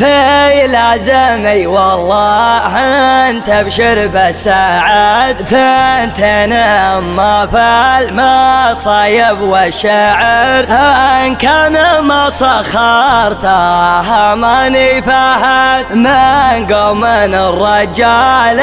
في لازمي والله انت ابشر بالسعد ثنتين اما في المصايب والشعر ان كان ما سخرته ماني فهد من قوم الرجال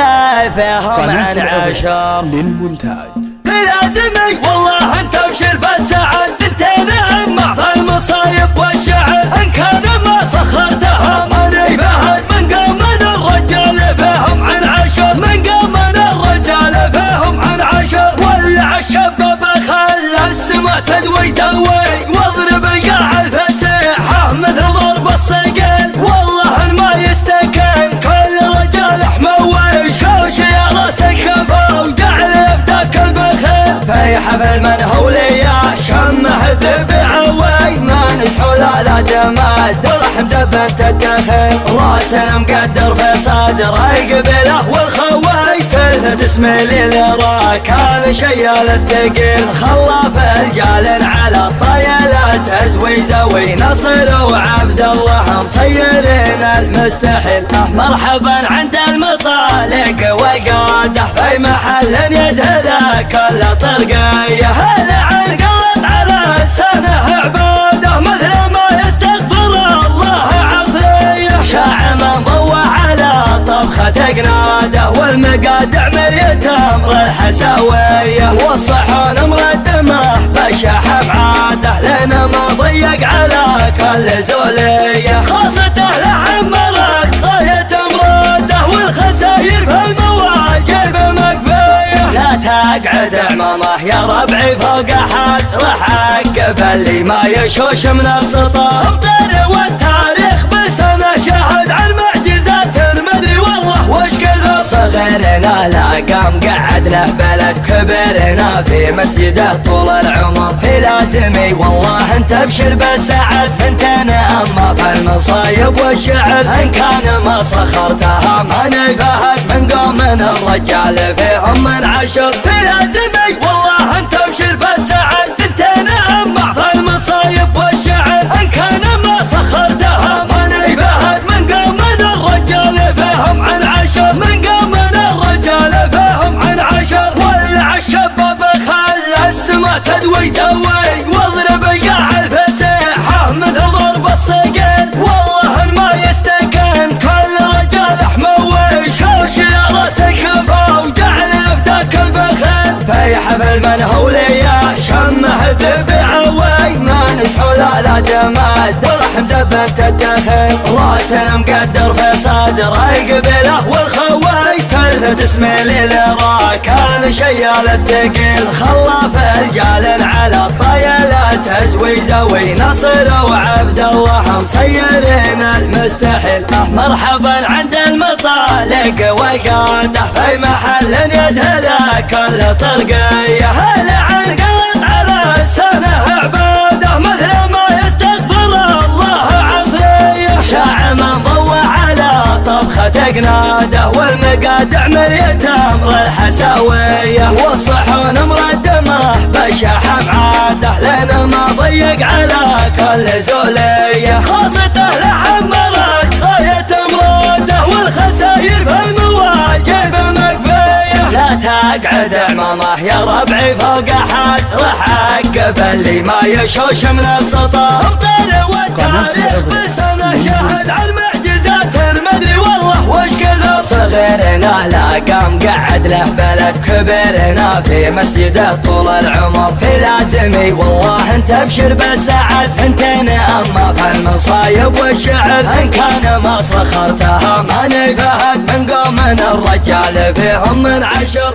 فيهم عن عشر للمونتاج. في لازمي والله انت ابشر بالسعد ثنتين اما في المصايب والشعر ان كان ما سخرتها ماني فهد من قوم الرجال فيهم عن عشر من قوم الرجال فيهم عن عشر ولع الشباب خلى السما تدوي دوي واضرب القاع الفسيحة مثل ضرب الصقل والله ما يستكن كل رجال حموي شوش يا راس الشفا وجعل يفداك البخيل في حفل من هو ليا شمه ذبعوي ما نسحو لا جماد رحم زبنت الدخيل راس مقدر بصدر قبله والخوي تلثت اسمي للرا كان شيال الثقيل خلاف رجال على الطيلات ازوي زوي نصر وعبد الله مصيرين المستحيل مرحبا عند المطالق وقاده في محل يدهله كل طرقيه هلا عن قلت على لسانه عباده مثل ما يستغفر الله عصريه شاع من ضوى على طبخة قناده والمقادع مليت امر الحساويه والصحون مردمه بشاح بعاده لنا ما ضيق على كل زوليه خاصته لعمرت غايه مراده والخساير في المواجب مكفيه لا تقعد عمامه يا ربعي فوق احد راح اعقب اللي ما يشوش من السطح امطر والتاريخ بلسانه شاهد عن معجزات مدري والله وش كثر صغيرنا لا قام قعد له بلد كبرنا في مسجده طول العمر في لازمي والله انت ابشر بالسعد ثنتين اما في المصايب والشعر ان كان ما سخرتها ماني فهد من قوم الرجال فيهم من عشر في لازمي والله انت ابشر بالسعد ثنتين اما في المصايب والشعر ان كان ما سخرتها ماني فهد من قوم الرجال فيهم عن عشر من قوم الرجال فيهم عن عشر ولع الشباب خلى السما تدوي دوي واضرب القاع الفسيحة مثل ضرب الصقل والله ما يستكن كل رجال حموي شوش يا راس الشفا وجعل يفداك البخيل في حفل من هو ليا شمه ذبعوي ما نسحو لا جماد رحم زبنت الدخيل راس مقدر بصدر قبله والخوي تلثت اسمي للرا كان شيال الثقيل خلاف رجال على الطيلات ازوي زوي نصر وعبد الله مصيرين المستحيل مرحبا عند المطالق وقاده في محل يدهله كل طرقيه هلا عن قلت على لسانه عباده مثل ما يستغفر الله عصريه شاع من ضوى على طبخة قناده والمقادع مليت امر الحساويه والصحون مردمه بشاح بعاده لنا ما ضيق على كل زوليه خاصته لعمرت غايه مراده والخساير في المواجب مكفيه لا تقعد عمامه يا ربعي فوق احد راح اعقب اللي ما يشوش من السطح امطر والتاريخ بلسانه شاهد عن معجزات مدري والله وش كثر صغيرنا لا قام قعد له بلد كبرنا في مسجده طول العمر في لازمي والله انت ابشر بالسعد ثنتين اما في المصايب والشعر ان كان ما سخرتها ماني فهد من قوم الرجال فيهم من عشر